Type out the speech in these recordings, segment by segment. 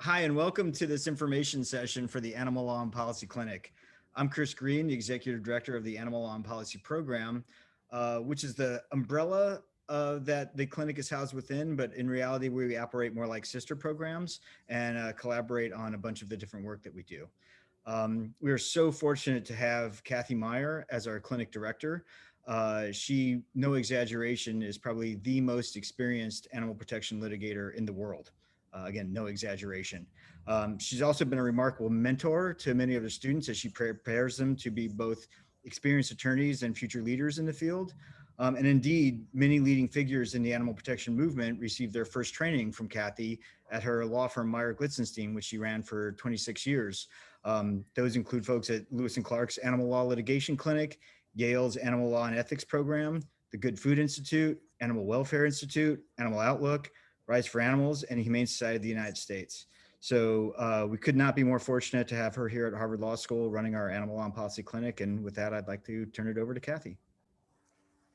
Hi, and welcome to this information session for the Animal Law and Policy Clinic. I'm Chris Green, the Executive Director of the Animal Law and Policy Program, which is the umbrella that the clinic is housed within, but in reality, we operate more like sister programs and collaborate on a bunch of the different work that we do. We are so fortunate to have Kathy Meyer as our clinic director. She, no exaggeration, is probably the most experienced animal protection litigator in the world. Again, no exaggeration. She's also been a remarkable mentor to many of the students as she prepares them to be both experienced attorneys and future leaders in the field. And indeed, many leading figures in the animal protection movement received their first training from Kathy at her law firm, Meyer Glitzenstein, which she ran for 26 years. Those include folks at Lewis and Clark's Animal Law Litigation Clinic, Yale's Animal Law and Ethics Program, the Good Food Institute, Animal Welfare Institute, Animal Outlook, Rights for Animals, and the Humane Society of the United States. So we could not be more fortunate to have her here at Harvard Law School running our Animal Law and Policy Clinic. And with that, I'd like to turn it over to Kathy.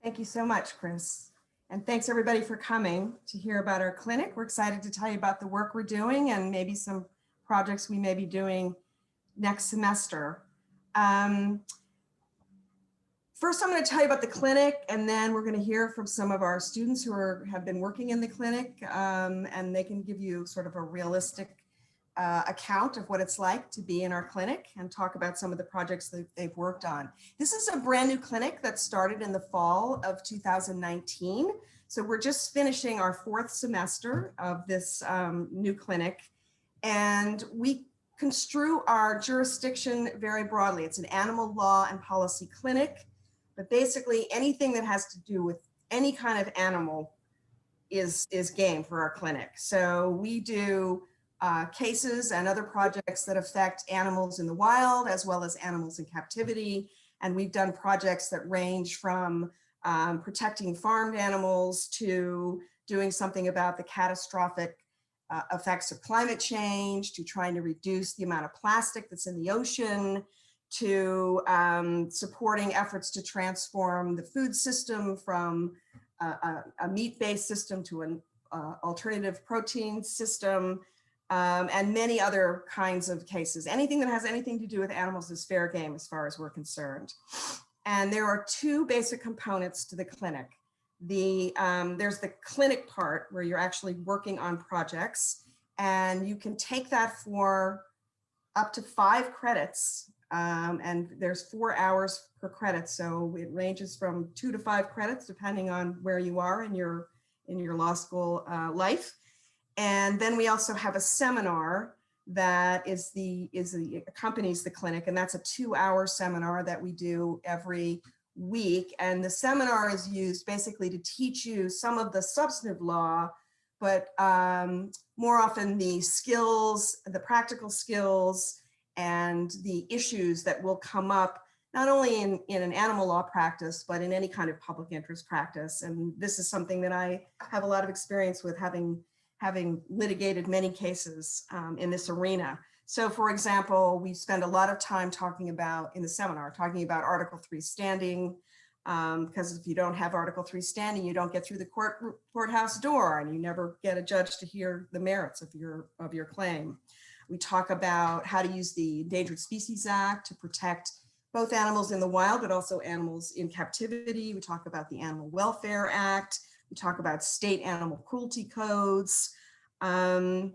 Thank you so much, Chris. And thanks everybody for coming to hear about our clinic. We're excited to tell you about the work we're doing and maybe some projects we may be doing next semester. First, I'm going to tell you about the clinic, and then we're going to hear from some of our students who have been working in the clinic, and they can give you sort of a realistic account of what it's like to be in our clinic and talk about some of the projects that they've worked on. This is a brand new clinic that started in the fall of 2019. So we're just finishing our 4th semester of this new clinic, and we construe our jurisdiction very broadly. It's an animal law and policy clinic, but basically anything that has to do with any kind of animal is game for our clinic. So we do cases and other projects that affect animals in the wild as well as animals in captivity. And we've done projects that range from protecting farmed animals to doing something about the catastrophic effects of climate change, to trying to reduce the amount of plastic that's in the ocean, to supporting efforts to transform the food system from a meat-based system to an alternative protein system, and many other kinds of cases. Anything that has anything to do with animals is fair game as far as we're concerned. And there are 2 basic components to the clinic. There's the clinic part where you're actually working on projects, and you can take that for up to 5 credits. And there's 4 hours per credit. So it ranges from 2 to 5 credits, depending on where you are in your law school life. And then we also have a seminar that accompanies the clinic. And that's a 2-hour seminar that we do every week. And the seminar is used basically to teach you some of the substantive law, but more often the skills, the practical skills, and the issues that will come up not only in an animal law practice, but in any kind of public interest practice. And this is something that I have a lot of experience with, having litigated many cases in this arena. So for example, we spend a lot of time talking about Article 3 standing, because if you don't have Article 3 standing, you don't get through the courthouse door, and you never get a judge to hear the merits of your claim. We talk about how to use the Endangered Species Act to protect both animals in the wild, but also animals in captivity. We talk about the Animal Welfare Act. We talk about state animal cruelty codes. And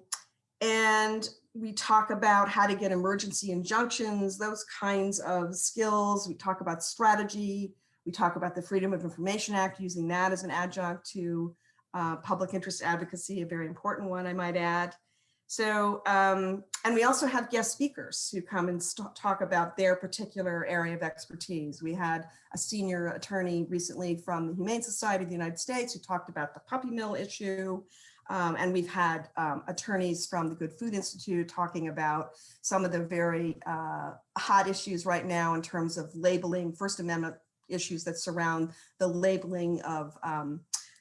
we talk about how to get emergency injunctions, those kinds of skills. We talk about strategy. We talk about the Freedom of Information Act, using that as an adjunct to public interest advocacy, a very important one, I might add. So, and we also have guest speakers who come and talk about their particular area of expertise. We had a senior attorney recently from the Humane Society of the United States who talked about the puppy mill issue. And we've had attorneys from the Good Food Institute talking about some of the very hot issues right now in terms of labeling, First Amendment issues that surround the labeling of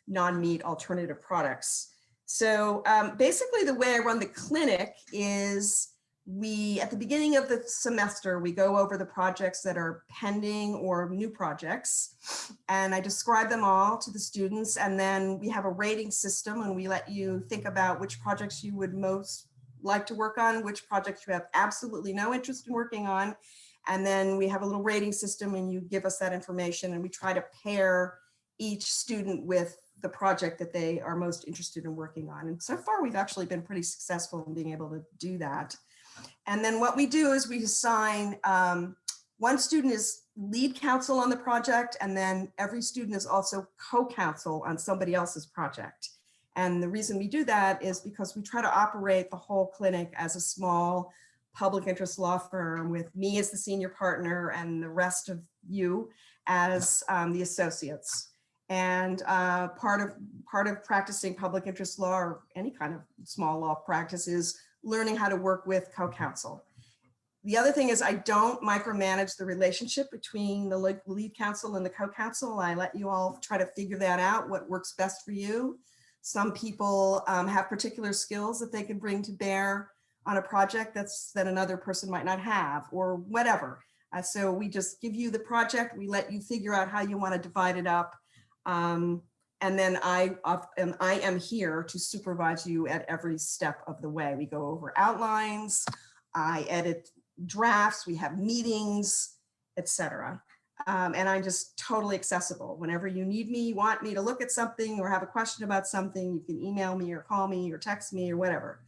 non-meat alternative products. So basically the way I run the clinic is at the beginning of the semester, we go over the projects that are pending or new projects, and I describe them all to the students. And then we have a rating system, and we let you think about which projects you would most like to work on, which projects you have absolutely no interest in working on. And then we have a little rating system and you give us that information and we try to pair each student with the project that they are most interested in working on. And so far, we've actually been pretty successful in being able to do that. And then what we do is we assign, one student is lead counsel on the project, and then every student is also co-counsel on somebody else's project. And the reason we do that is because we try to operate the whole clinic as a small public interest law firm with me as the senior partner and the rest of you as the associates. And part of practicing public interest law or any kind of small law practice is learning how to work with co-counsel. The other thing is I don't micromanage the relationship between the lead counsel and the co-counsel. I let you all try to figure that out, what works best for you. Some people have particular skills that they can bring to bear on a project that another person might not have, or whatever. So we just give you the project, we let you figure out how you want to divide it up. And then I am here to supervise you at every step of the way. We go over outlines, I edit drafts, we have meetings, etc. And I'm just totally accessible. Whenever you need me, want me to look at something or have a question about something, you can email me or call me or text me or whatever.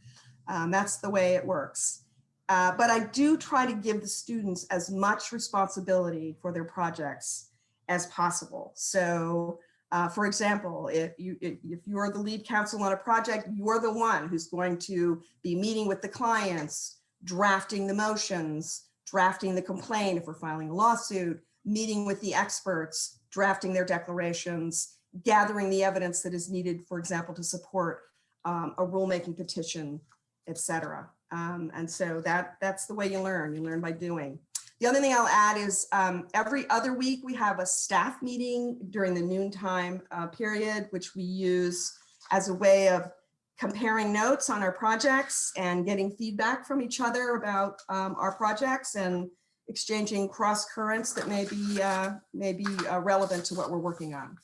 That's the way it works. But I do try to give the students as much responsibility for their projects as possible. So for example, if you're the lead counsel on a project, you're the one who's going to be meeting with the clients, drafting the motions, drafting the complaint if we're filing a lawsuit, meeting with the experts, drafting their declarations, gathering the evidence that is needed, for example, to support a rulemaking petition, etc. And so that's the way you learn by doing. The other thing I'll add is every other week we have a staff meeting during the noontime period, which we use as a way of comparing notes on our projects and getting feedback from each other about our projects and exchanging cross currents that may be relevant to what we're working on.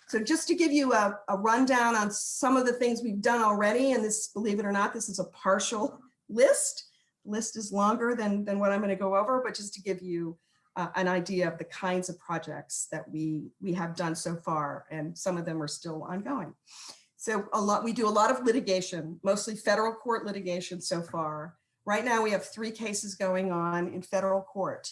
So just to give you a rundown on some of the things we've done already, and this, believe it or not, this is a partial list. The list is longer than what I'm going to go over, but just to give you an idea of the kinds of projects that we have done so far, and some of them are still ongoing. So we do a lot of litigation, mostly federal court litigation so far. Right now we have 3 cases going on in federal court.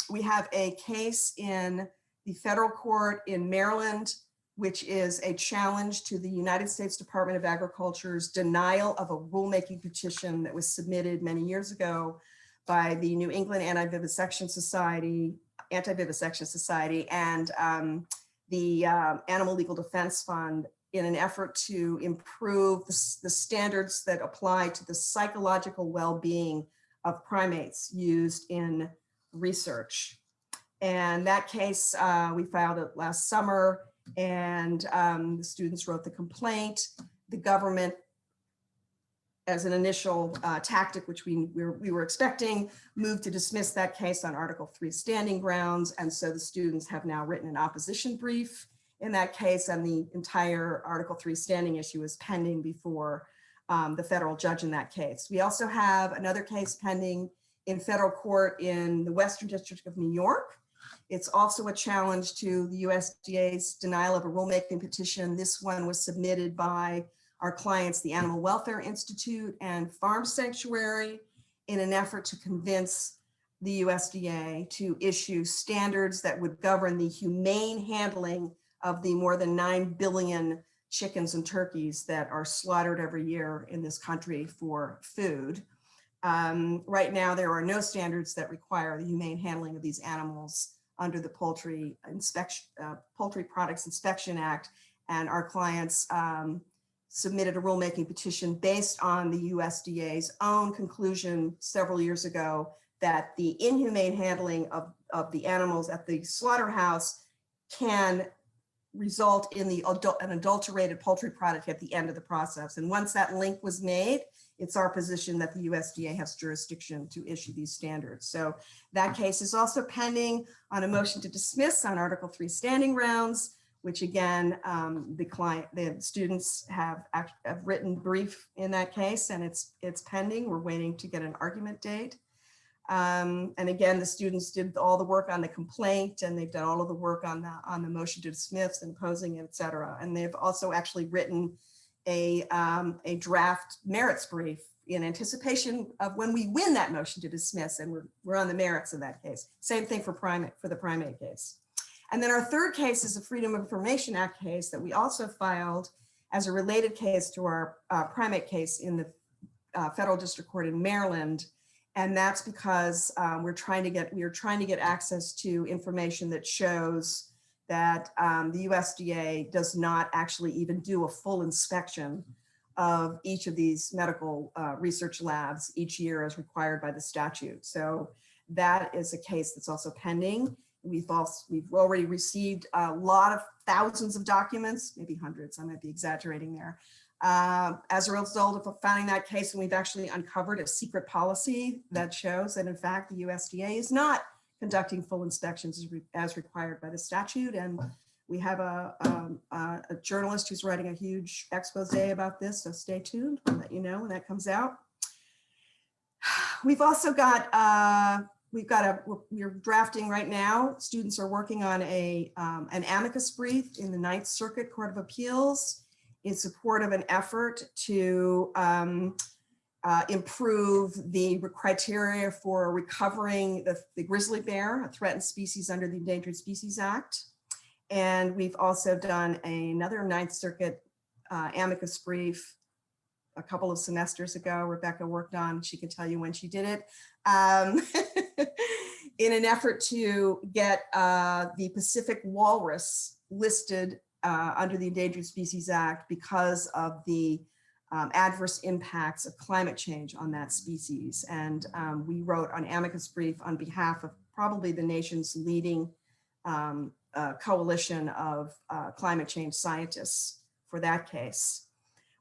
We have a case in the federal court in Maryland, which is a challenge to the United States Department of Agriculture's denial of a rulemaking petition that was submitted many years ago by the New England Anti-Vivisection Society and the Animal Legal Defense Fund in an effort to improve the standards that apply to the psychological well-being of primates used in research. And that case, we filed it last summer, and the students wrote the complaint. The government, as an initial tactic, which we were expecting, moved to dismiss that case on Article 3 standing grounds. And so the students have now written an opposition brief in that case, and the entire Article 3 standing issue is pending before the federal judge in that case. We also have another case pending in federal court in the Western District of New York. It's also a challenge to the USDA's denial of a rulemaking petition. This one was submitted by our clients, the Animal Welfare Institute and Farm Sanctuary, in an effort to convince the USDA to issue standards that would govern the humane handling of the more than 9 billion chickens and turkeys that are slaughtered every year in this country for food. Right now, there are no standards that require the humane handling of these animals under the Poultry Products Inspection Act, and our clients submitted a rulemaking petition based on the USDA's own conclusion several years ago that the inhumane handling of the animals at the slaughterhouse can result in an adulterated poultry product at the end of the process. And once that link was made, it's our position that the USDA has jurisdiction to issue these standards. So that case is also pending on a motion to dismiss on Article 3 standing grounds. which again, the students have written brief in that case, and it's pending. We're waiting to get an argument date. And again, the students did all the work on the complaint, and they've done all of the work on the motion to dismiss and opposing, et cetera. And they've also actually written a draft merits brief in anticipation of when we win that motion to dismiss, and we're on the merits of that case. Same thing for the primate case. And then our third case is a Freedom of Information Act case that we also filed as a related case to our primate case in the federal district court in Maryland. And that's because we are trying to get access to information that shows that the USDA does not actually even do a full inspection of each of these medical research labs each year as required by the statute. So that is a case that's also pending. We've already received a lot of thousands of documents, maybe hundreds, I might be exaggerating there. As a result of founding that case, and we've actually uncovered a secret policy that shows that in fact the USDA is not conducting full inspections as required by the statute. And we have a journalist who's writing a huge expose about this, so stay tuned. I'll let you know when that comes out. We've also got we're drafting right now. Students are working on an amicus brief in the Ninth Circuit Court of Appeals in support of an effort to improve the criteria for recovering the grizzly bear, a threatened species under the Endangered Species Act. And we've also done another Ninth Circuit amicus brief a couple of semesters ago. Rebecca worked on, she can tell you when she did it, in an effort to get the Pacific walrus listed under the Endangered Species Act because of the adverse impacts of climate change on that species. And we wrote an amicus brief on behalf of probably the nation's leading coalition of climate change scientists for that case.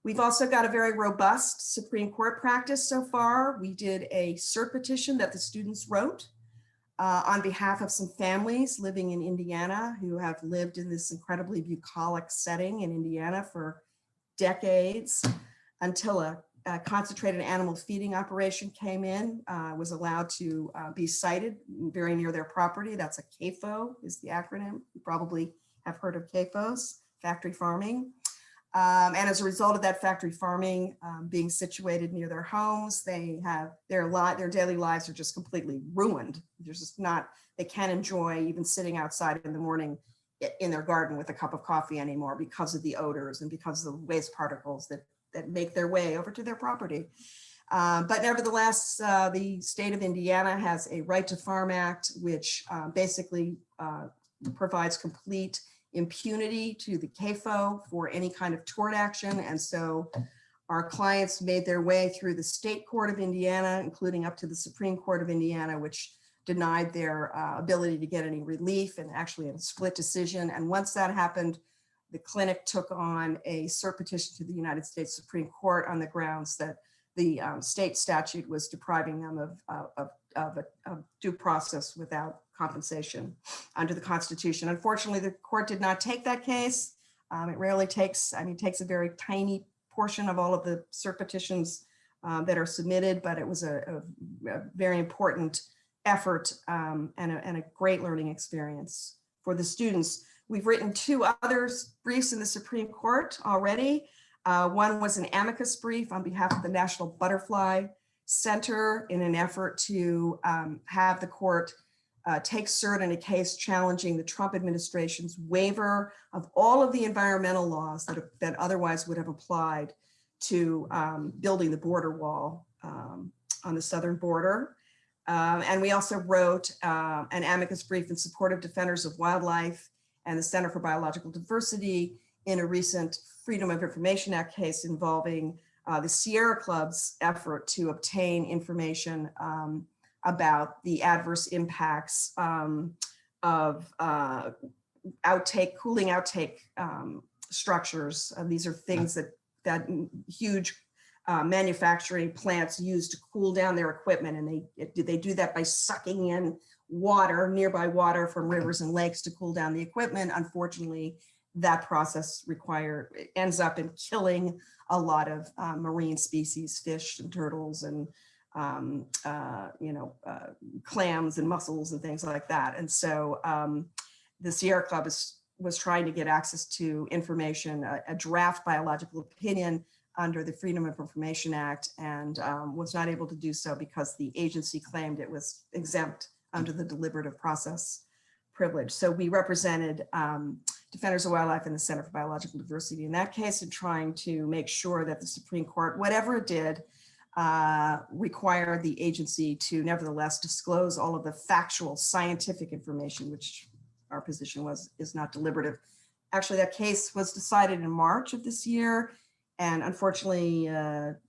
We've also got a very robust Supreme Court practice so far. We did a cert petition that the students wrote on behalf of some families living in Indiana who have lived in this incredibly bucolic setting in Indiana for decades until a concentrated animal feeding operation came in, was allowed to be sited very near their property. That's a CAFO is the acronym. You probably have heard of CAFOs, factory farming. And as a result of that factory farming being situated near their homes, they have their daily lives are just completely ruined. There's just not, they can't enjoy even sitting outside in the morning in their garden with a cup of coffee anymore because of the odors and because of the waste particles that make their way over to their property. But nevertheless, the state of Indiana has a Right to Farm Act, which basically provides complete impunity to the CAFO for any kind of tort action. And so our clients made their way through the state court of Indiana, including up to the Supreme Court of Indiana, which denied their ability to get any relief, and actually in a split decision. And once that happened, the clinic took on a cert petition to the United States Supreme Court on the grounds that the state statute was depriving them of due process without compensation under the Constitution. Unfortunately, the court did not take that case. It rarely takes, it takes a very tiny portion of all of the cert petitions that are submitted, but it was a very important effort and a great learning experience for the students. We've written two other briefs in the Supreme Court already. One was an amicus brief on behalf of the National Butterfly Center in an effort to have the court take cert in a case challenging the Trump administration's waiver of all of the environmental laws that otherwise would have applied to building the border wall on the southern border. And we also wrote an amicus brief in support of Defenders of Wildlife and the Center for Biological Diversity in a recent Freedom of Information Act case involving the Sierra Club's effort to obtain information about the adverse impacts of cooling outtake structures. These are things that huge manufacturing plants use to cool down their equipment, and they do that by sucking in nearby water from rivers and lakes to cool down the equipment. Unfortunately, that process ends up in killing a lot of marine species, fish and turtles and clams and mussels and things like that. And so the Sierra Club was trying to get access to information, a draft biological opinion under the Freedom of Information Act, and was not able to do so because the agency claimed it was exempt under the deliberative process privilege. So we represented Defenders of Wildlife and the Center for Biological Diversity in that case, and trying to make sure that the Supreme Court, whatever it did, required the agency to nevertheless disclose all of the factual scientific information, which our position is not deliberative. Actually, that case was decided in March of this year. And unfortunately,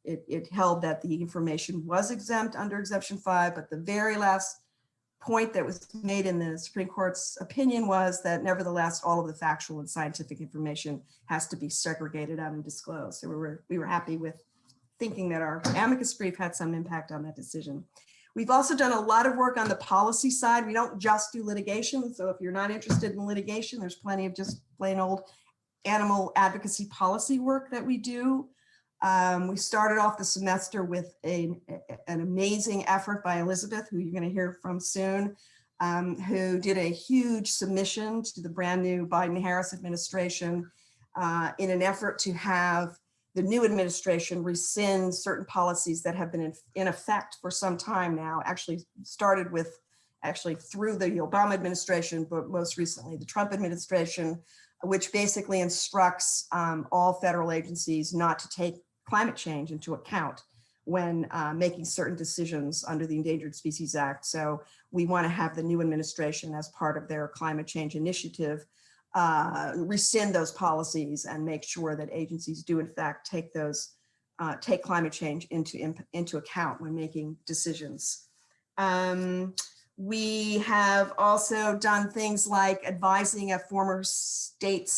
it held that the information was exempt under Exemption 5, but the very last point that was made in the Supreme Court's opinion was that nevertheless, all of the factual and scientific information has to be segregated out and disclosed. So we were happy with thinking that our amicus brief had some impact on that decision. We've also done a lot of work on the policy side. We don't just do litigation. So if you're not interested in litigation, there's plenty of just plain old animal advocacy policy work that we do. We started off the semester with an amazing effort by Elizabeth, who you're going to hear from soon, who did a huge submission to the brand new Biden-Harris administration in an effort to have the new administration rescind certain policies that have been in effect for some time now. Actually started with through the Obama administration, but most recently the Trump administration, which basically instructs all federal agencies not to take climate change into account when making certain decisions under the Endangered Species Act. So we want to have the new administration, as part of their climate change initiative, rescind those policies and make sure that agencies do in fact take climate change into account when making decisions. We have also done things like advising a former US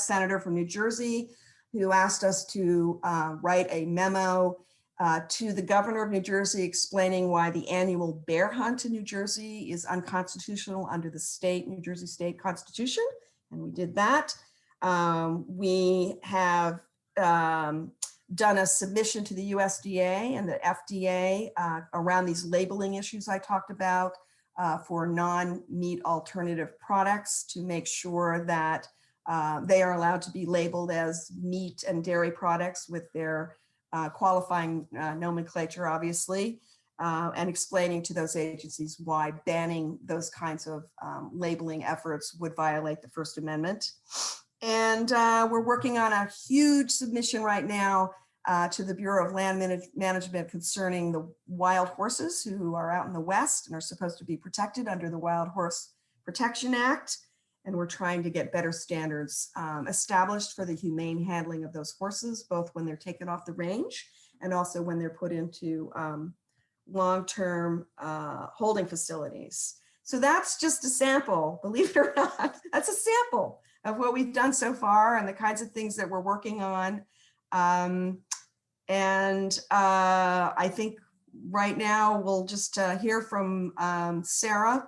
Senator from New Jersey, who asked us to write a memo to the governor of New Jersey explaining why the annual bear hunt in New Jersey is unconstitutional under the New Jersey state constitution. And we did that. We have done a submission to the USDA and the FDA around these labeling issues I talked about for non-meat alternative products, to make sure that they are allowed to be labeled as meat and dairy products with their qualifying nomenclature, obviously, and explaining to those agencies why banning those kinds of labeling efforts would violate the First Amendment. And we're working on a huge submission right now to the Bureau of Land Management concerning the wild horses who are out in the West and are supposed to be protected under the Wild Horse Protection Act. And we're trying to get better standards established for the humane handling of those horses, both when they're taken off the range and also when they're put into long-term holding facilities. So that's just a sample, believe it or not. That's a sample of what we've done so far and the kinds of things that we're working on. I think right now we'll just hear from Sarah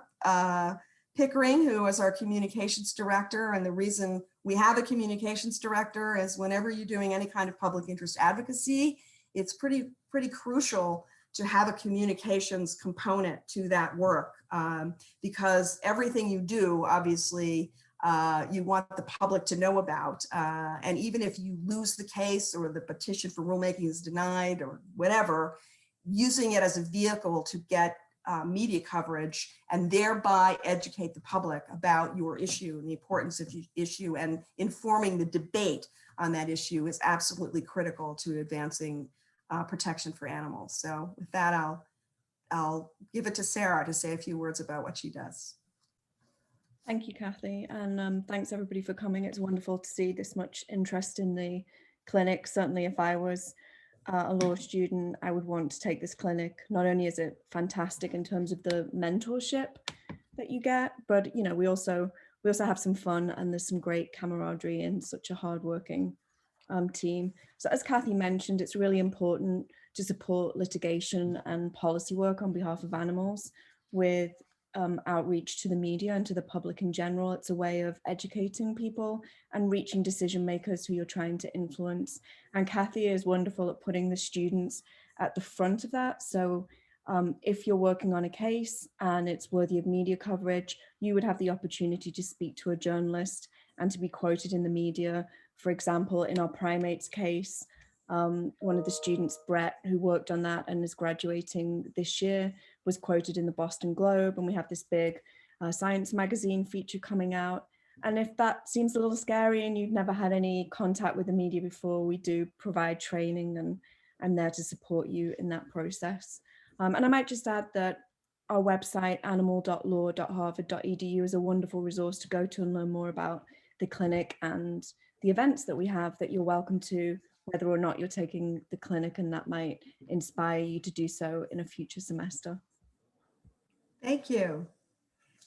Pickering, who is our communications director. And the reason we have a communications director is whenever you're doing any kind of public interest advocacy, it's pretty crucial to have a communications component to that work, because everything you do, obviously, you want the public to know about. And even if you lose the case or the petition for rulemaking is denied or whatever, using it as a vehicle to get media coverage and thereby educate the public about your issue and the importance of the issue and informing the debate on that issue is absolutely critical to advancing protection for animals. So with that, I'll give it to Sarah to say a few words about what she does. Thank you, Kathy, and thanks everybody for coming. It's wonderful to see this much interest in the clinic. Certainly if I was a law student, I would want to take this clinic. Not only is it fantastic in terms of the mentorship that you get, but you know, we also have some fun, and there's some great camaraderie in such a hardworking team. So as Kathy mentioned, it's really important to support litigation and policy work on behalf of animals with outreach to the media and to the public in general. It's a way of educating people and reaching decision makers who you're trying to influence. And Kathy is wonderful at putting the students at the front of that. So if you're working on a case and it's worthy of media coverage, you would have the opportunity to speak to a journalist and to be quoted in the media. For example, in our primates case, one of the students, Brett, who worked on that and is graduating this year, was quoted in the Boston Globe, and we have this big science magazine feature coming out. And if that seems a little scary and you've never had any contact with the media before, we do provide training, and I'm there to support you in that process. And I might just add that our website, animal.law.harvard.edu, is a wonderful resource to go to and learn more about the clinic and the events that we have that you're welcome to, whether or not you're taking the clinic, and that might inspire you to do so in a future semester. Thank you.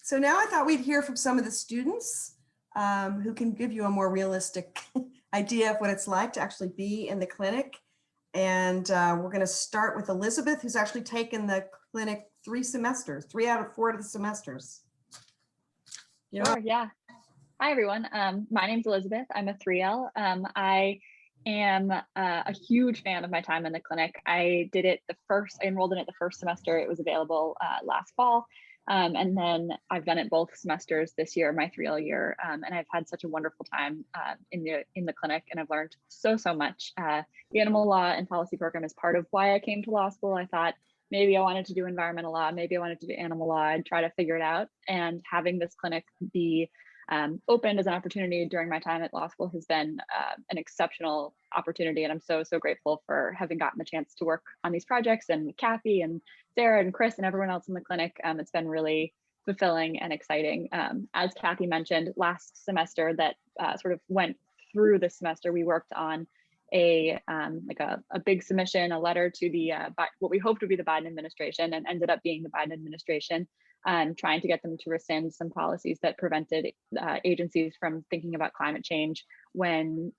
So now I thought we'd hear from some of the students who can give you a more realistic idea of what it's like to actually be in the clinic. And we're going to start with Elizabeth, who's actually taken the clinic 3 semesters, 3 out of 4 of the semesters. Sure, yeah. Hi, everyone. My name's Elizabeth. I'm a 3L. I am a huge fan of my time in the clinic. I enrolled in it the first semester. It was available last fall. And then I've done it both semesters this year, my 3L year. And I've had such a wonderful time in the clinic, and I've learned so much. The animal law and policy program is part of why I came to law school. I thought maybe I wanted to do environmental law, maybe I wanted to do animal law, and try to figure it out. And having this clinic be opened as an opportunity during my time at law school has been an exceptional opportunity. And I'm so grateful for having gotten the chance to work on these projects, and with Kathy and Sarah and Chris and everyone else in the clinic. It's been really fulfilling and exciting. As Kathy mentioned, last semester that sort of went through this semester, we worked on a big submission, a letter to the what we hoped would be the Biden administration, and ended up being the Biden administration, trying to get them to rescind some policies that prevented agencies from thinking about climate change when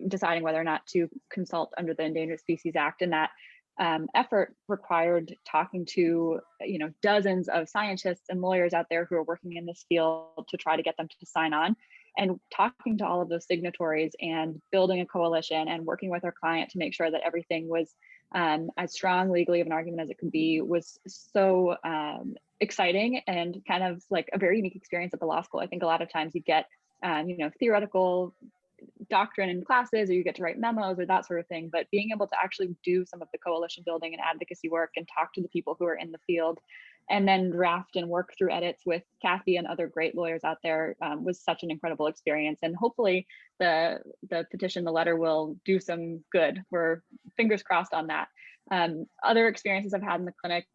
deciding whether or not to consult under the Endangered Species Act. And that effort required talking to dozens of scientists and lawyers out there who are working in this field to try to get them to sign on. And talking to all of those signatories and building a coalition and working with our client to make sure that everything was as strong legally of an argument as it could be was so exciting, and kind of like a very unique experience at the law school. I think a lot of times you get theoretical doctrine in classes, or you get to write memos or that sort of thing, but being able to actually do some of the coalition building and advocacy work and talk to the people who are in the field, and then draft and work through edits with Kathy and other great lawyers out there was such an incredible experience. And hopefully the petition, the letter, will do some good. We're fingers crossed on that. Other experiences I've had in the clinic,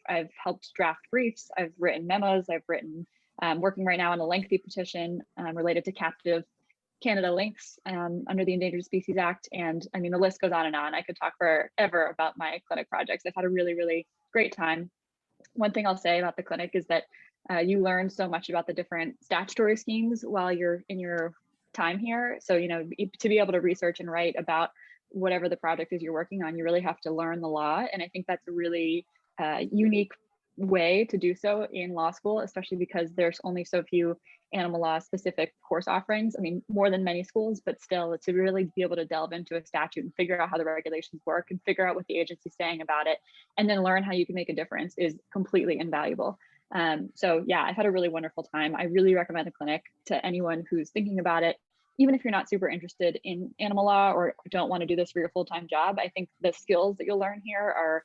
I've helped draft briefs, I've written memos, I've written, working right now on a lengthy petition related to captive Canada lynx under the Endangered Species Act. And I mean, the list goes on and on. I could talk forever about my clinic projects. I've had a really, really great time. One thing I'll say about the clinic is that you learn so much about the different statutory schemes while you're in your time here. So, to be able to research and write about whatever the project is you're working on, you really have to learn the law. And I think that's a really unique way to do so in law school, especially because there's only so few animal law specific course offerings. I mean, more than many schools, but still, to really be able to delve into a statute and figure out how the regulations work and figure out what the agency's saying about it, and then learn how you can make a difference is completely invaluable. So yeah, I've had a really wonderful time. I really recommend the clinic to anyone who's thinking about it. Even if you're not super interested in animal law or don't want to do this for your full-time job, I think the skills that you'll learn here are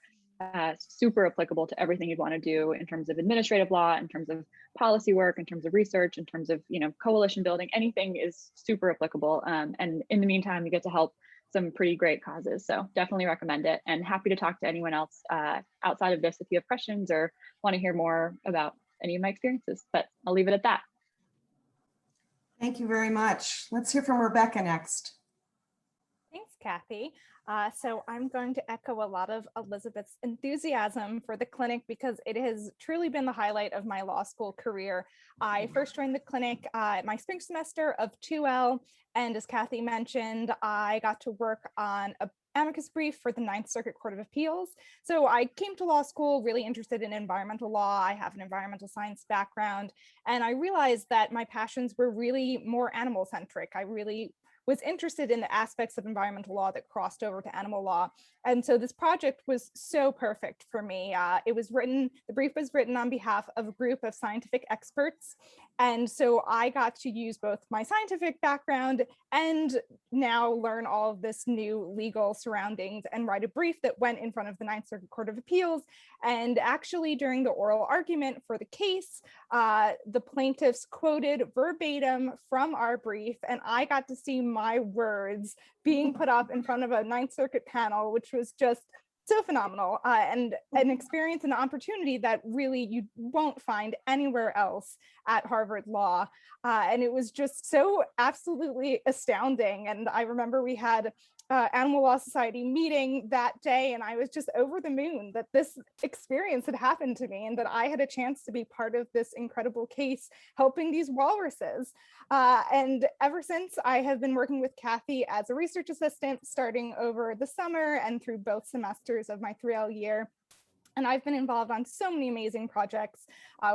super applicable to everything you'd want to do in terms of administrative law, in terms of policy work, in terms of research, in terms of coalition building. Anything is super applicable, and in the meantime you get to help some pretty great causes. So definitely recommend it, and happy to talk to anyone else outside of this if you have questions or want to hear more about any of my experiences, but I'll leave it at that. Thank you very much. Let's hear from Rebecca next. Thanks, Kathy. So I'm going to echo a lot of Elizabeth's enthusiasm for the clinic, because it has truly been the highlight of my law school career. I first joined the clinic at my spring semester of 2L, and as Kathy mentioned, I got to work on a amicus brief for the Ninth Circuit Court of Appeals. So I came to law school really interested in environmental law. I have an environmental science background, and I realized that my passions were really more animal centric. I really was interested in the aspects of environmental law that crossed over to animal law. And so this project was so perfect for me. The brief was written on behalf of a group of scientific experts. And so I got to use both my scientific background and now learn all of this new legal surroundings and write a brief that went in front of the Ninth Circuit Court of Appeals. And actually during the oral argument for the case, the plaintiffs quoted verbatim from our brief, and I got to see my words being put up in front of a Ninth Circuit panel, which was just so phenomenal, and an experience and opportunity that really you won't find anywhere else at Harvard Law. And it was just so absolutely astounding. And I remember we had Animal Law Society meeting that day, and I was just over the moon that this experience had happened to me and that I had a chance to be part of this incredible case helping these walruses. And ever since, I have been working with Kathy as a research assistant starting over the summer and through both semesters of my 3L year. And I've been involved on so many amazing projects,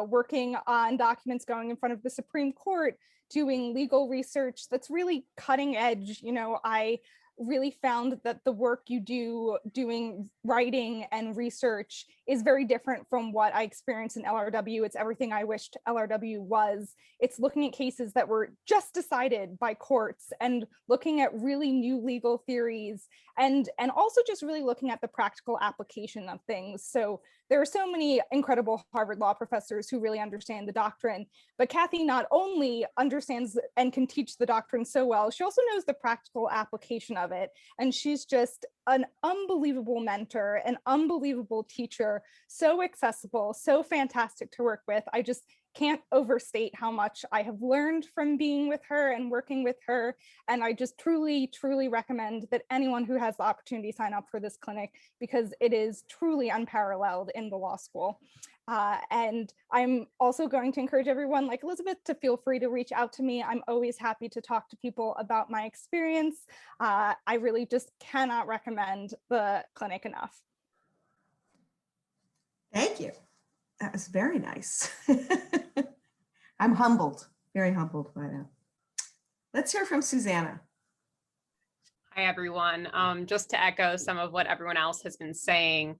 working on documents going in front of the Supreme Court, doing legal research that's really cutting edge. You know, I really found that the work you do doing writing and research is very different from what I experienced in LRW. It's everything I wished LRW was. It's looking at cases that were just decided by courts and looking at really new legal theories and also just really looking at the practical application of things. So there are so many incredible Harvard Law professors who really understand the doctrine, but Kathy not only understands and can teach the doctrine so well, she also knows the practical application of it. And she's just an unbelievable mentor, an unbelievable teacher, so accessible, so fantastic to work with. I just can't overstate how much I have learned from being with her and working with her. And I just truly, truly recommend that anyone who has the opportunity sign up for this clinic, because it is truly unparalleled in the law school. And I'm also going to encourage everyone like Elizabeth to feel free to reach out to me. I'm always happy to talk to people about my experience. I really just cannot recommend the clinic enough. Thank you. That was very nice. I'm humbled, very humbled by that. Let's hear from Susanna. Hi, everyone. Just to echo some of what everyone else has been saying,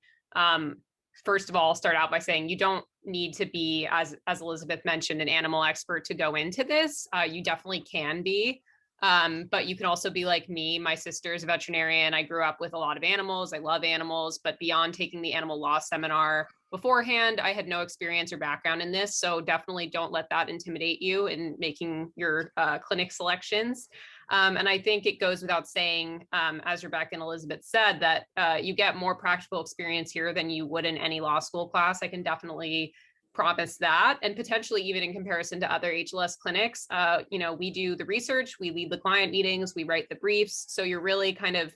first of all, I'll start out by saying you don't need to be, as Elizabeth mentioned, an animal expert to go into this. You definitely can be, but you can also be like me. My sister is a veterinarian. I grew up with a lot of animals. I love animals, but beyond taking the animal law seminar beforehand, I had no experience or background in this. So definitely don't let that intimidate you in making your clinic selections. And I think it goes without saying, as Rebecca and Elizabeth said, that you get more practical experience here than you would in any law school class. I can definitely promise that, and potentially even in comparison to other HLS clinics. We do the research, we lead the client meetings, we write the briefs. So you're really kind of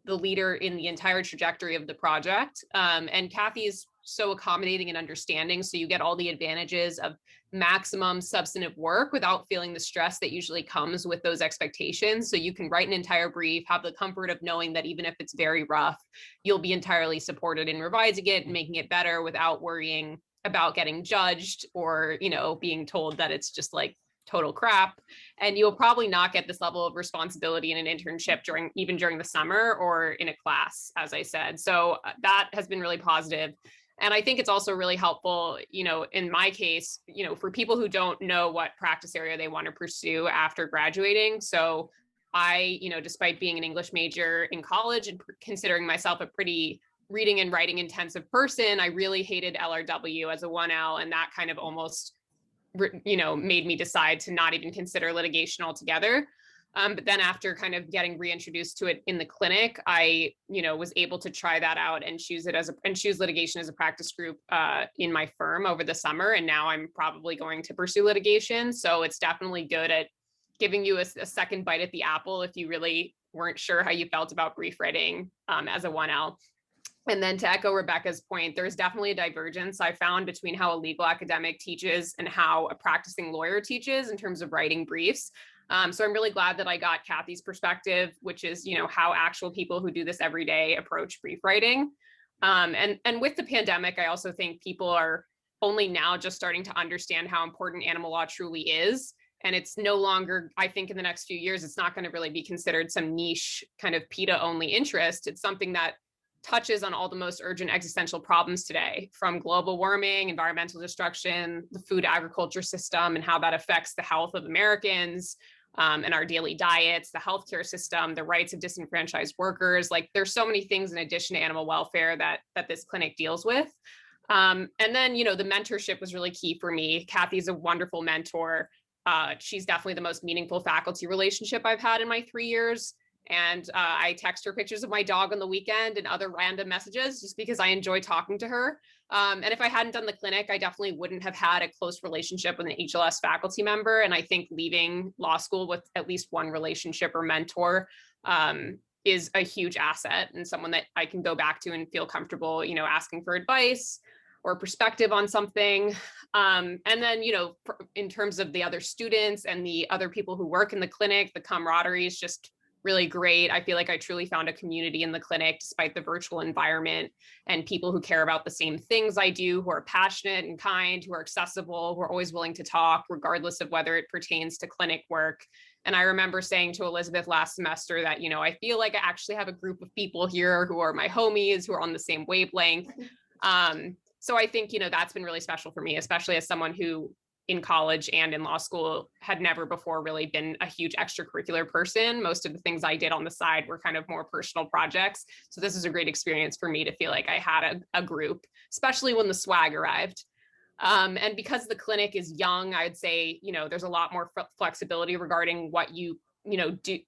the leader in the entire trajectory of the project. And Kathy is so accommodating and understanding. So you get all the advantages of maximum substantive work without feeling the stress that usually comes with those expectations. So you can write an entire brief, have the comfort of knowing that even if it's very rough, you'll be entirely supported in revising it and making it better without worrying about getting judged or, being told that it's just like total crap. And you'll probably not get this level of responsibility in an internship during the summer or in a class, as I said. So that has been really positive. And I think it's also really helpful, in my case, for people who don't know what practice area they want to pursue after graduating. So I, despite being an English major in college and considering myself a pretty reading and writing intensive person, I really hated LRW as a 1L. And that kind of almost, made me decide to not even consider litigation altogether. But then after kind of getting reintroduced to it in the clinic, I, was able to try that out and choose litigation as a practice group in my firm over the summer. And now I'm probably going to pursue litigation. So it's definitely good at giving you a second bite at the apple if you really weren't sure how you felt about brief writing as a 1L. And then to echo Rebecca's point, there's definitely a divergence I found between how a legal academic teaches and how a practicing lawyer teaches in terms of writing briefs. So I'm really glad that I got Kathy's perspective, which is, how actual people who do this every day approach brief writing. And with the pandemic, I also think people are only now just starting to understand how important animal law truly is. And it's no longer, I think in the next few years, it's not going to really be considered some niche kind of PETA only interest. It's something that touches on all the most urgent existential problems today, from global warming, environmental destruction, the food agriculture system, and how that affects the health of Americans, and our daily diets, the healthcare system, the rights of disenfranchised workers. Like, there's so many things in addition to animal welfare that this clinic deals with. And then, the mentorship was really key for me. Kathy's a wonderful mentor. She's definitely the most meaningful faculty relationship I've had in my 3 years. And I text her pictures of my dog on the weekend and other random messages just because I enjoy talking to her. And if I hadn't done the clinic, I definitely wouldn't have had a close relationship with an HLS faculty member. And I think leaving law school with at least one relationship or mentor is a huge asset, and someone that I can go back to and feel comfortable, asking for advice or perspective on something. And then, in terms of the other students and the other people who work in the clinic, the camaraderie is just really great. I feel like I truly found a community in the clinic despite the virtual environment, and people who care about the same things I do, who are passionate and kind, who are accessible, who are always willing to talk, regardless of whether it pertains to clinic work. And I remember saying to Elizabeth last semester that, I feel like I actually have a group of people here who are my homies, who are on the same wavelength. So I think, that's been really special for me, especially as someone who in college and in law school had never before really been a huge extracurricular person. Most of the things I did on the side were kind of more personal projects. So this is a great experience for me to feel like I had a group, especially when the swag arrived. And because the clinic is young, I'd say, there's a lot more flexibility regarding what you,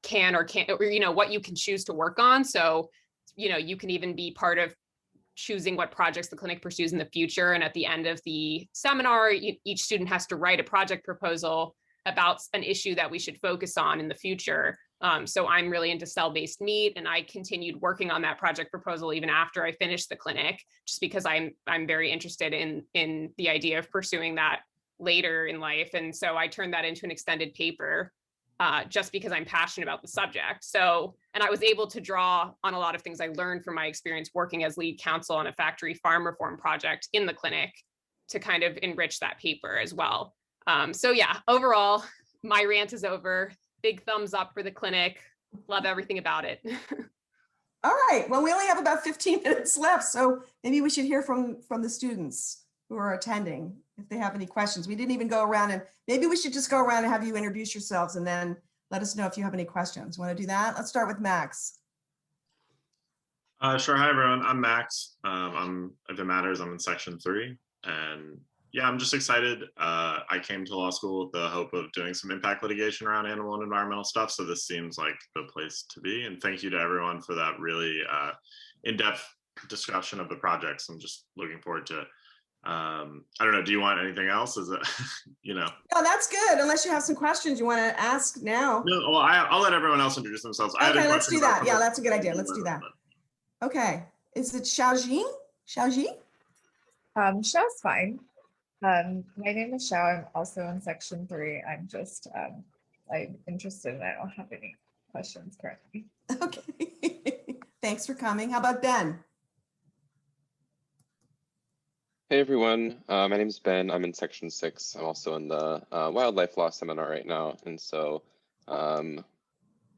can or can't, or, what you can choose to work on. So, you can even be part of choosing what projects the clinic pursues in the future. And at the end of the seminar, each student has to write a project proposal about an issue that we should focus on in the future. So I'm really into cell-based meat, and I continued working on that project proposal even after I finished the clinic, just because I'm very interested in the idea of pursuing that later in life. And so I turned that into an extended paper, just because I'm passionate about the subject. So, and I was able to draw on a lot of things I learned from my experience working as lead counsel on a factory farm reform project in the clinic to kind of enrich that paper as well. So yeah, overall, my rant is over. Big thumbs up for the clinic. Love everything about it. All right, well, we only have about 15 minutes left, so maybe we should hear from the students who are attending, if they have any questions. We didn't even go around, and maybe we should just go around and have you introduce yourselves and then let us know if you have any questions. Want to do that? Let's start with Max. Sure. Hi, everyone. I'm Max. If it matters, I'm in section 3. And yeah, I'm just excited. I came to law school with the hope of doing some impact litigation around animal and environmental stuff. So this seems like the place to be. And thank you to everyone for that really in-depth discussion of the projects. I'm just looking forward to it. I don't know. Do you want anything else? Is it, No, that's good. Unless you have some questions you want to ask now. No, well, I'll let everyone else introduce themselves. Okay, let's do that. Yeah, that's a good idea. Let's do that. Okay. Is it Xiaoji? Xiaoji? Xiao's fine. My name is Xiao. I'm also in section 3. I'm just, I'm interested and I don't have any questions currently. Okay. Thanks for coming. How about Ben? Hey everyone, my name is Ben. I'm in section 6. I'm also in the wildlife law seminar right now, and so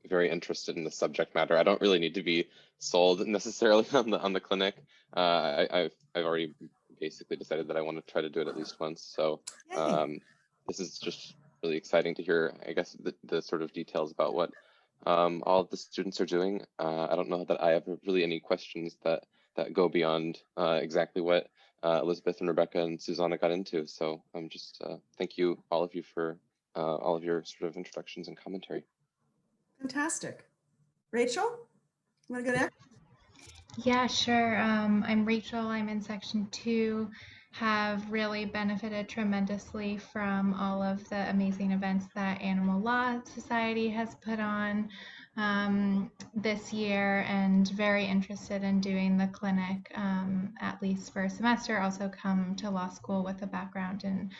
very interested in the subject matter. I don't really need to be sold necessarily on the clinic. I've already basically decided that I want to try to do it at least once. So this is just really exciting to hear, I guess, the sort of details about what all of the students are doing. I don't know that I have really any questions that go beyond exactly what Elizabeth and Rebecca and Susanna got into. So I'm just thank you, all of you, for all of your sort of introductions and commentary. Fantastic. Rachel, you want to go next? Yeah, sure. I'm Rachel. I'm in section 2. Have really benefited tremendously from all of the amazing events that Animal Law Society has put on. this year and very interested in doing the clinic, at least for a semester. Also come to law school with a background in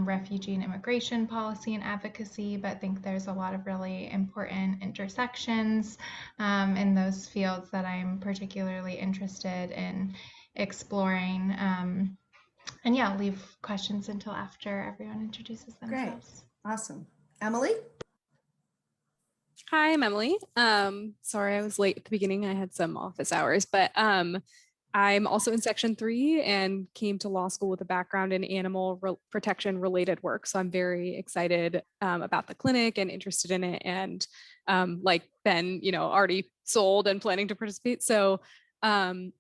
refugee and immigration policy and advocacy, but think there's a lot of really important intersections in those fields that I'm particularly interested in exploring. And yeah, I'll leave questions until after everyone introduces themselves. Great. Awesome. Emily? Hi, I'm Emily. Sorry I was late at the beginning. I had some office hours, but I'm also in Section 3 and came to law school with a background in animal protection related work. So I'm very excited about the clinic and interested in it, and like Ben, already sold and planning to participate. So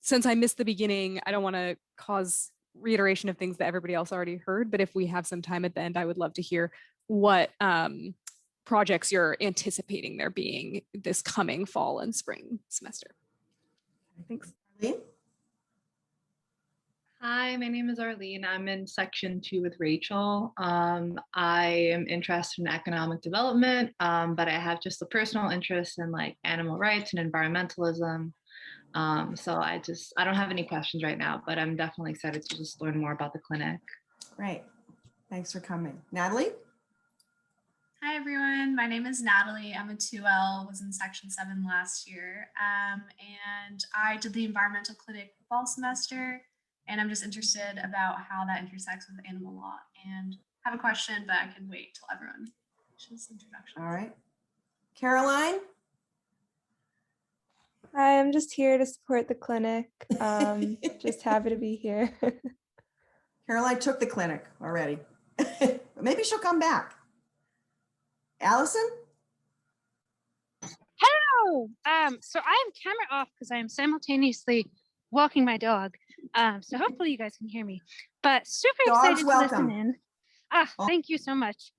since I missed the beginning, I don't want to cause reiteration of things that everybody else already heard, but if we have some time at the end, I would love to hear what projects you're anticipating there being this coming fall and spring semester. Thanks. Arlene? Hi, my name is Arlene. I'm in Section 2 with Rachel. I am interested in economic development, but I have just a personal interest in like animal rights and environmentalism. So I don't have any questions right now, but I'm definitely excited to just learn more about the clinic. Great. Thanks for coming. Natalie? Hi, everyone. My name is Natalie. I'm a 2L, was in Section 7 last year. And I did the environmental clinic fall semester, and I'm just interested about how that intersects with animal law. And I have a question, but I can wait till everyone finishes introduction. All right. Caroline? Hi, I'm just here to support the clinic. Just happy to be here. Caroline took the clinic already. Maybe she'll come back. Allison? Hello. So I am camera off because I am simultaneously walking my dog. So hopefully you guys can hear me. But super excited to listen in. Thank you so much.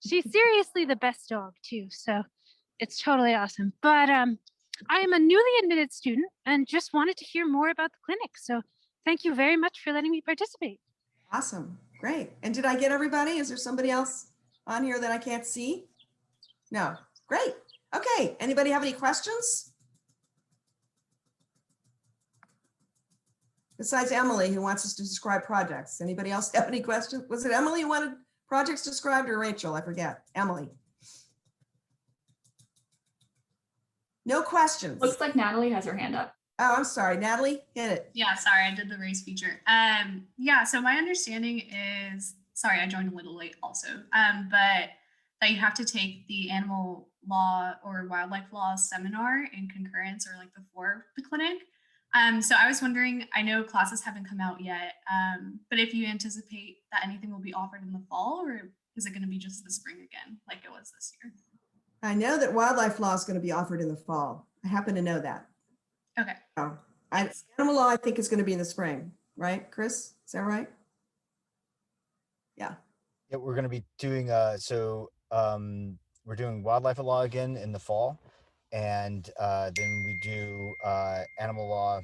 She's seriously the best dog too, so it's totally awesome. But I am a newly admitted student and just wanted to hear more about the clinic. So thank you very much for letting me participate. Awesome. Great. And did I get everybody? Is there somebody else on here that I can't see? No. Great. Okay. Anybody have any questions? Besides Emily, who wants us to describe projects. Anybody else have any questions? Was it Emily who wanted projects described, or Rachel? I forget. Emily. No questions. Looks like Natalie has her hand up. Oh, I'm sorry. Natalie, hit it. Yeah, sorry, I did the race feature. Yeah, so my understanding is, sorry, I joined a little late also, but that you have to take the animal law or wildlife law seminar in concurrence or like before the clinic. So I was wondering, I know classes haven't come out yet, but if you anticipate that anything will be offered in the fall, or is it going to be just the spring again, like it was this year? I know that wildlife law is going to be offered in the fall. I happen to know that. Okay. Oh, animal law, I think, is going to be in the spring, right, Chris? Is that right? Yeah. Yeah, we're going to be doing, we're doing wildlife law again in the fall. And then we do animal law.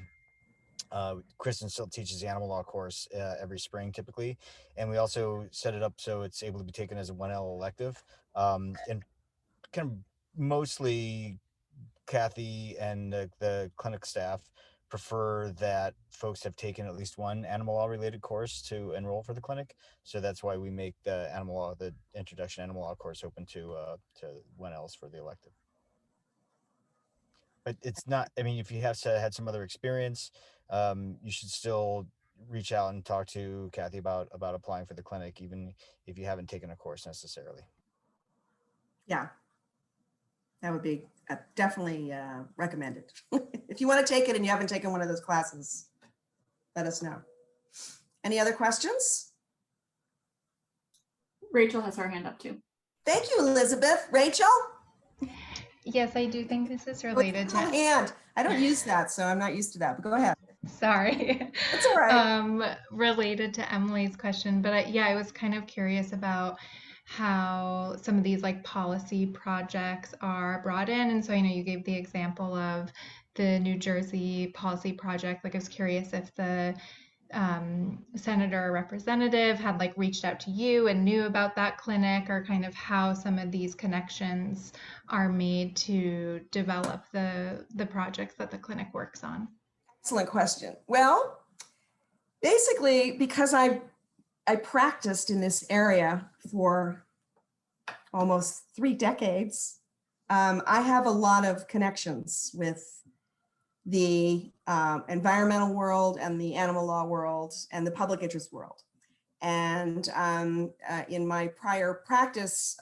Kristen still teaches the animal law course every spring typically. And we also set it up so it's able to be taken as a 1L elective. And kind of mostly Kathy and the clinic staff prefer that folks have taken at least one animal law related course to enroll for the clinic. So that's why we make the introduction animal law course open to 1Ls for the elective. But it's not, I mean, if you have had some other experience, you should still reach out and talk to Kathy about applying for the clinic, even if you haven't taken a course necessarily. Yeah, that would be definitely recommended. If you want to take it and you haven't taken one of those classes, let us know. Any other questions? Rachel has her hand up too. Thank you, Elizabeth. Rachel? Yes, I do think this is related to hand. I don't use that, so I'm not used to that, but go ahead. Sorry. That's all right. Related to Emily's question, but I was kind of curious about how some of these like policy projects are brought in. And so I know you gave the example of the New Jersey policy project. Like I was curious if the senator or representative had like reached out to you and knew about that clinic, or kind of how some of these connections are made to develop the projects that the clinic works on? Excellent question. Well, basically, because I practiced in this area for almost 3 decades, I have a lot of connections with the environmental world and the animal law world and the public interest world. And in my prior practice,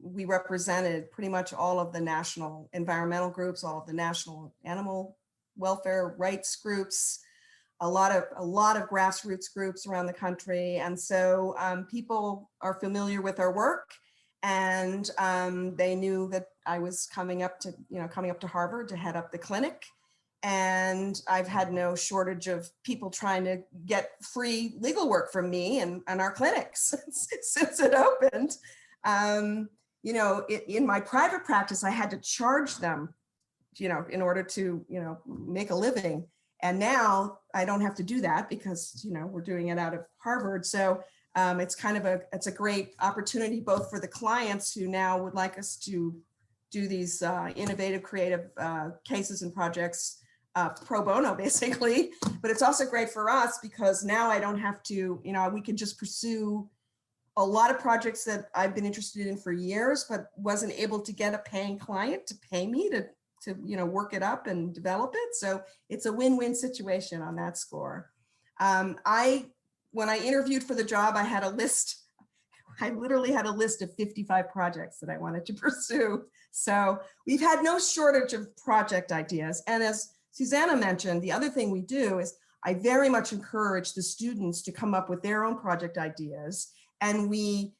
we represented pretty much all of the national environmental groups, all of the national animal welfare rights groups, a lot of grassroots groups around the country. And so people are familiar with our work, and they knew that I was coming up to Harvard to head up the clinic. And I've had no shortage of people trying to get free legal work from me and our clinics since it opened. In my private practice, I had to charge them, in order to, make a living. And now I don't have to do that because, we're doing it out of Harvard. So it's a great opportunity both for the clients who now would like us to do these innovative, creative cases and projects pro bono, basically. But it's also great for us because now I don't have to, we can just pursue a lot of projects that I've been interested in for years, but wasn't able to get a paying client to pay me to work it up and develop it. So it's a win-win situation on that score. When I interviewed for the job, I had a list. I literally had a list of 55 projects that I wanted to pursue. So we've had no shortage of project ideas. And as Susanna mentioned, the other thing we do is I very much encourage the students to come up with their own project ideas. And we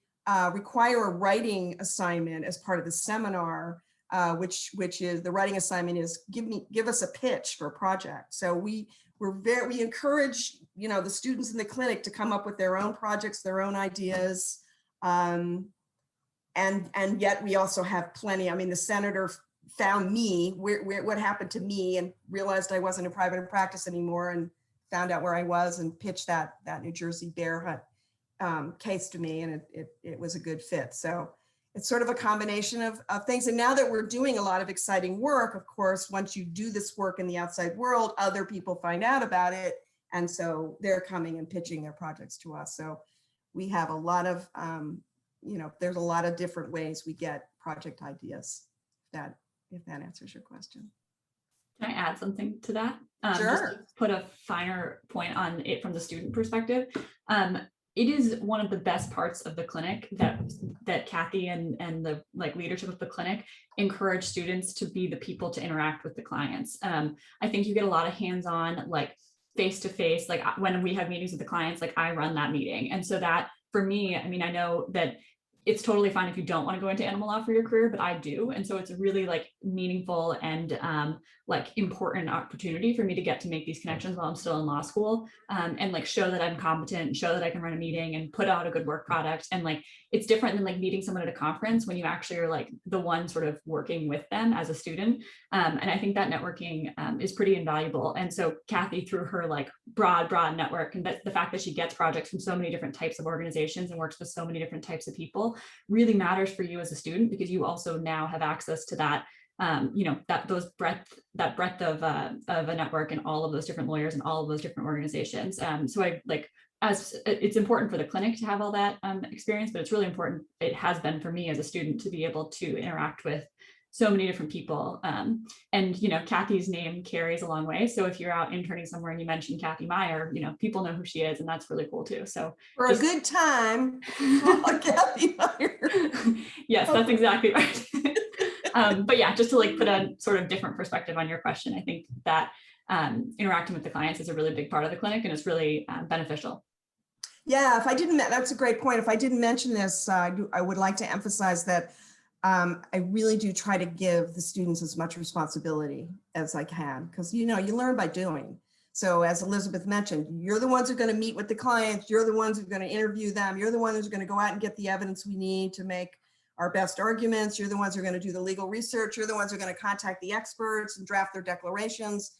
require a writing assignment as part of the seminar, which is the writing assignment is give us a pitch for a project. So we encourage the students in the clinic to come up with their own projects, their own ideas, and yet we also have plenty. I mean, the senator found me what happened to me and realized I wasn't in private practice anymore, and found out where I was and pitched that New Jersey bear hunt case to me, and it was a good fit. So it's sort of a combination of things. And now that we're doing a lot of exciting work, of course, once you do this work in the outside world, other people find out about it. And so they're coming and pitching their projects to us. So we have a lot of, there's a lot of different ways we get project ideas, if that answers your question. Can I add something to that? Sure. Just to put a finer point on it from the student perspective. It is one of the best parts of the clinic that Kathy and the leadership of the clinic encourage students to be the people to interact with the clients. I think you get a lot of hands-on, face-to-face, when we have meetings with the clients, I run that meeting. And so that for me, I mean, I know that it's totally fine if you don't want to go into animal law for your career, but I do. And so it's a really meaningful and important opportunity for me to get to make these connections while I'm still in law school, and show that I'm competent, show that I can run a meeting and put out a good work product. And it's different than meeting someone at a conference when you actually are the one sort of working with them as a student. And I think that networking is pretty invaluable. And so Kathy, through her broad network, and the fact that she gets projects from so many different types of organizations and works with so many different types of people really matters for you as a student, because you also now have access to that, that breadth of a network and all of those different lawyers and all of those different organizations. So as it's important for the clinic to have all that experience, but it's really important, it has been for me as a student, to be able to interact with so many different people. And Kathy's name carries a long way. So if you're out interning somewhere and you mention Kathy Meyer, people know who she is, and that's really cool too. So for a good time, Kathy Meyer. Yes, that's exactly right. But yeah, just to put a sort of different perspective on your question, I think that interacting with the clients is a really big part of the clinic, and it's really beneficial. Yeah, that's a great point. If I didn't mention this, I would like to emphasize that I really do try to give the students as much responsibility as I can, because you learn by doing. So as Elizabeth mentioned, you're the ones who are going to meet with the clients, you're the ones who are going to interview them, you're the ones who's going to go out and get the evidence we need to make our best arguments, you're the ones who are going to do the legal research, you're the ones who are going to contact the experts and draft their declarations.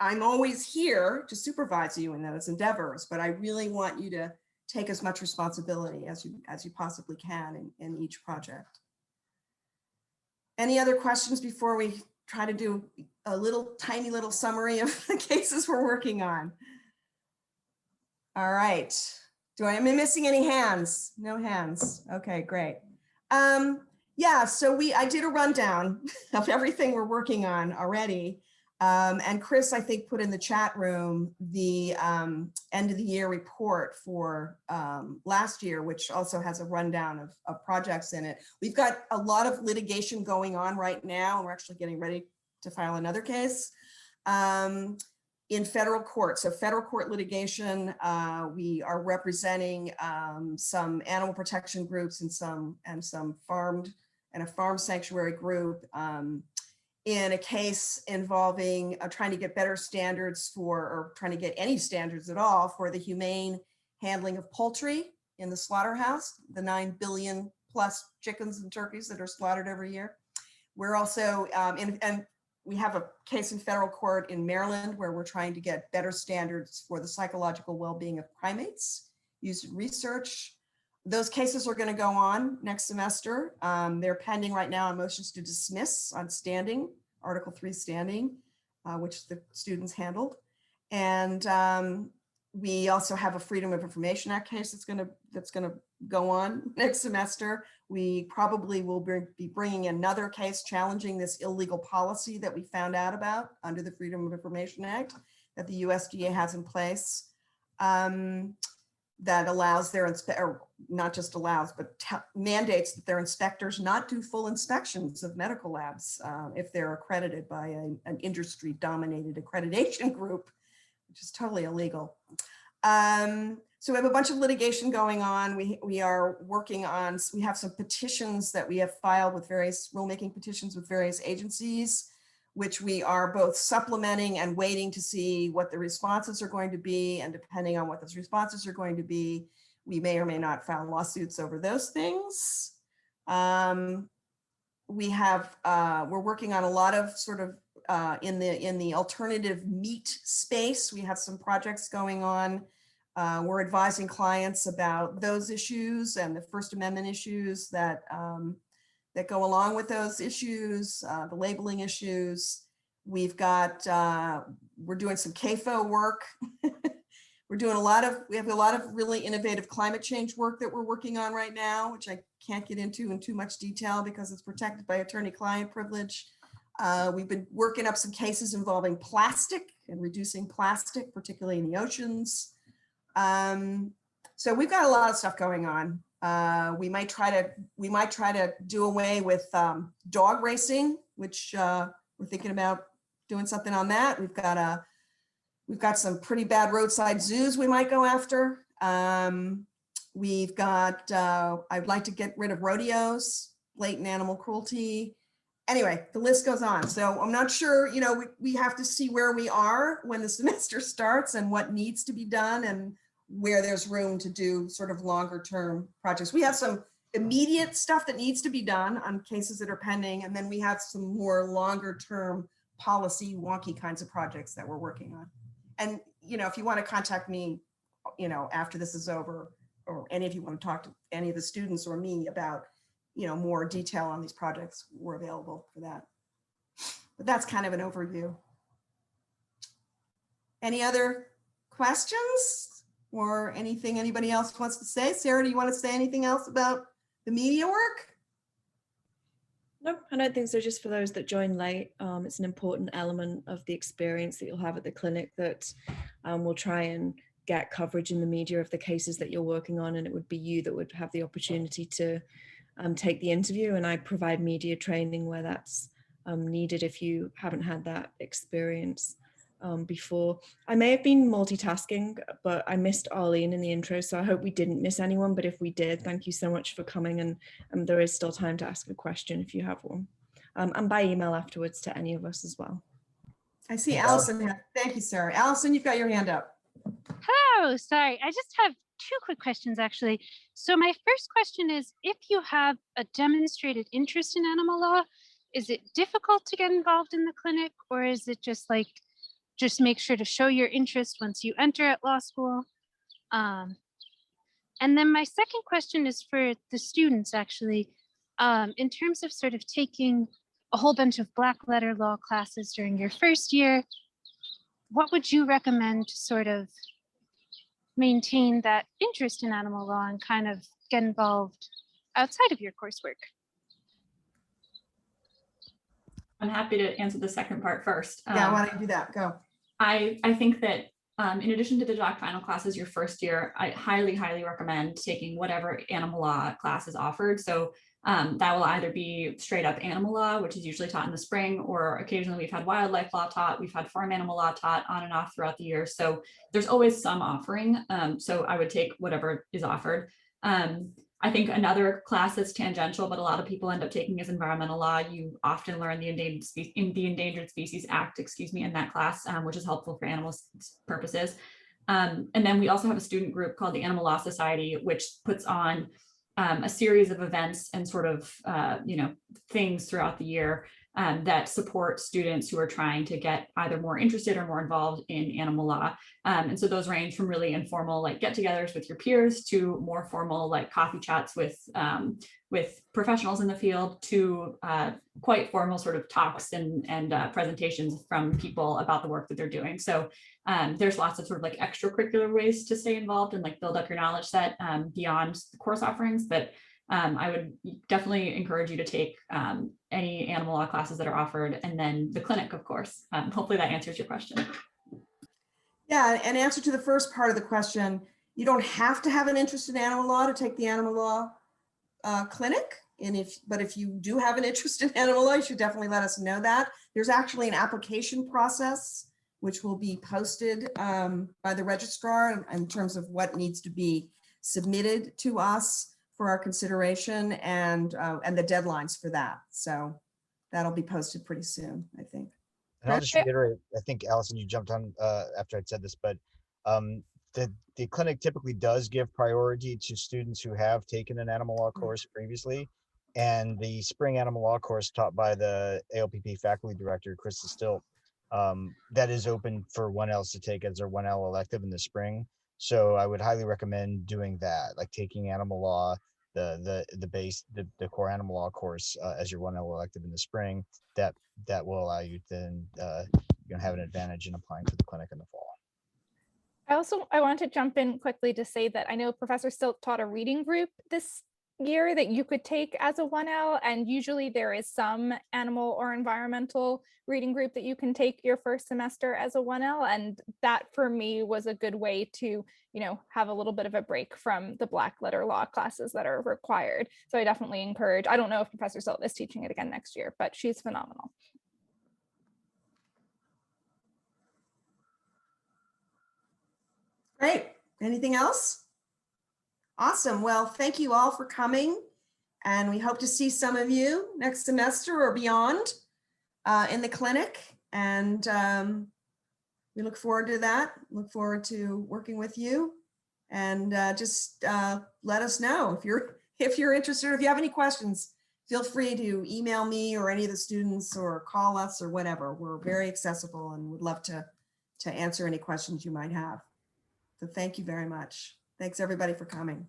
I'm always here to supervise you in those endeavors, but I really want you to take as much responsibility as you possibly can in each project. Any other questions before we try to do a tiny little summary of the cases we're working on? All right. Am I missing any hands? No hands. Okay, great. Yeah, so I did a rundown of everything we're working on already. And Chris, I think, put in the chat room the end of the year report for last year, which also has a rundown of projects in it. We've got a lot of litigation going on right now, and we're actually getting ready to file another case in federal court. So federal court litigation, we are representing some animal protection groups and some a farm sanctuary group in a case involving trying to get better standards or trying to get any standards at all for the humane handling of poultry in the slaughterhouse, the 9 billion plus chickens and turkeys that are slaughtered every year. We're also, and we have a case in federal court in Maryland where we're trying to get better standards for the psychological well-being of primates used in research. Those cases are going to go on next semester. They're pending right now on motions to dismiss on standing, Article 3 standing, which the students handled. And we also have a Freedom of Information Act case that's going to go on next semester. We probably will be bringing another case challenging this illegal policy that we found out about under the Freedom of Information Act that the USDA has in place. That allows or not just allows, but mandates that their inspectors not do full inspections of medical labs if they're accredited by an industry-dominated accreditation group, which is totally illegal. So we have a bunch of litigation going on. We are working on, we have some petitions that we have filed with various rulemaking petitions with various agencies, which we are both supplementing and waiting to see what the responses are going to be. And depending on what those responses are going to be, we may or may not file lawsuits over those things. We're working on a lot of sort of in the alternative meat space. We have some projects going on. We're advising clients about those issues and the First Amendment issues that go along with those issues, the labeling issues. We've got, we're doing some CAFO work. We have a lot of really innovative climate change work that we're working on right now, which I can't get into in too much detail because it's protected by attorney-client privilege. We've been working up some cases involving plastic and reducing plastic, particularly in the oceans. So we've got a lot of stuff going on. We might try to do away with dog racing, which we're thinking about doing something on that. We've got some pretty bad roadside zoos we might go after. We've got, I'd like to get rid of rodeos, blatant animal cruelty. Anyway, the list goes on. So I'm not sure, we have to see where we are when the semester starts and what needs to be done and where there's room to do sort of longer term projects. We have some immediate stuff that needs to be done on cases that are pending. And then we have some more longer term policy wonky kinds of projects that we're working on. And, if you want to contact me, after this is over, or any of you want to talk to any of the students or me about, more detail on these projects, we're available for that. But that's kind of an overview. Any other questions or anything anybody else wants to say? Sarah, do you want to say anything else about the media work? No, I don't think so. Just for those that join late, it's an important element of the experience that you'll have at the clinic that we'll try and get coverage in the media of the cases that you're working on, and it would be you that would have the opportunity to take the interview, and I provide media training where that's needed if you haven't had that experience before. I may have been multitasking, but I missed Arlene in the intro, so I hope we didn't miss anyone, but if we did, thank you so much for coming, and there is still time to ask a question if you have one, and by email afterwards to any of us as well. I see Allison. Thank you, Sarah. Allison, you've got your hand up. Oh, sorry. I just have two quick questions, actually. So my first question is, if you have a demonstrated interest in animal law, is it difficult to get involved in the clinic, or is it just like just make sure to show your interest once you enter at law school. And then my second question is for the students, actually, in terms of sort of taking a whole bunch of black letter law classes during your first year, what would you recommend to sort of maintain that interest in animal law and kind of get involved outside of your coursework? I'm happy to answer the second part first. Yeah, why don't you do that? Go. I think that in addition to the doctrinal classes your first year, I highly, highly recommend taking whatever animal law class is offered. So that will either be straight up animal law, which is usually taught in the spring, or occasionally we've had wildlife law taught, we've had farm animal law taught on and off throughout the year. So there's always some offering. So I would take whatever is offered. I think another class that's tangential, but a lot of people end up taking is environmental law. You often learn the Endangered Species Act, in that class, which is helpful for animal purposes. And then we also have a student group called the Animal Law Society, which puts on a series of events and sort of, things throughout the year that support students who are trying to get either more interested or more involved in animal law. And so those range from really informal, like get-togethers with your peers, to more formal, like coffee chats with professionals in the field, to quite formal sort of talks and presentations from people about the work that they're doing. So there's lots of sort of like extracurricular ways to stay involved and like build up your knowledge set beyond the course offerings. But I would definitely encourage you to take any animal law classes that are offered, and then the clinic, of course. Hopefully that answers your question. Yeah, and answer to the first part of the question, you don't have to have an interest in animal law to take the animal law clinic. But if you do have an interest in animal law, you should definitely let us know that. There's actually an application process which will be posted by the registrar in terms of what needs to be submitted to us for our consideration, and the deadlines for that. So that'll be posted pretty soon, I think. And I'll just reiterate, I think, Allison, you jumped on after I'd said this, but the clinic typically does give priority to students who have taken an animal law course previously. And the spring animal law course taught by the ALPP faculty director, Krista Stilt, that is open for 1Ls to take as their 1L elective in the spring. So I would highly recommend doing that, like taking animal law, the core animal law course as your 1L elective in the spring. That will allow you to then have an advantage in applying to the clinic in the fall. I want to jump in quickly to say that I know Professor Stilt taught a reading group this year that you could take as a 1L, and usually there is some animal or environmental reading group that you can take your first semester as a 1L, and that for me was a good way to have a little bit of a break from the black letter law classes that are required. So I definitely encourage, I don't know if Professor Stilt is teaching it again next year, but she's phenomenal. Great. Anything else? Awesome. Well, thank you all for coming, and we hope to see some of you next semester or beyond in the clinic. And we look forward to that. Look forward to working with you, and just let us know if you're interested, or if you have any questions. Feel free to email me or any of the students, or call us, or whatever. We're very accessible and would love to answer any questions you might have. So thank you very much. Thanks everybody for coming.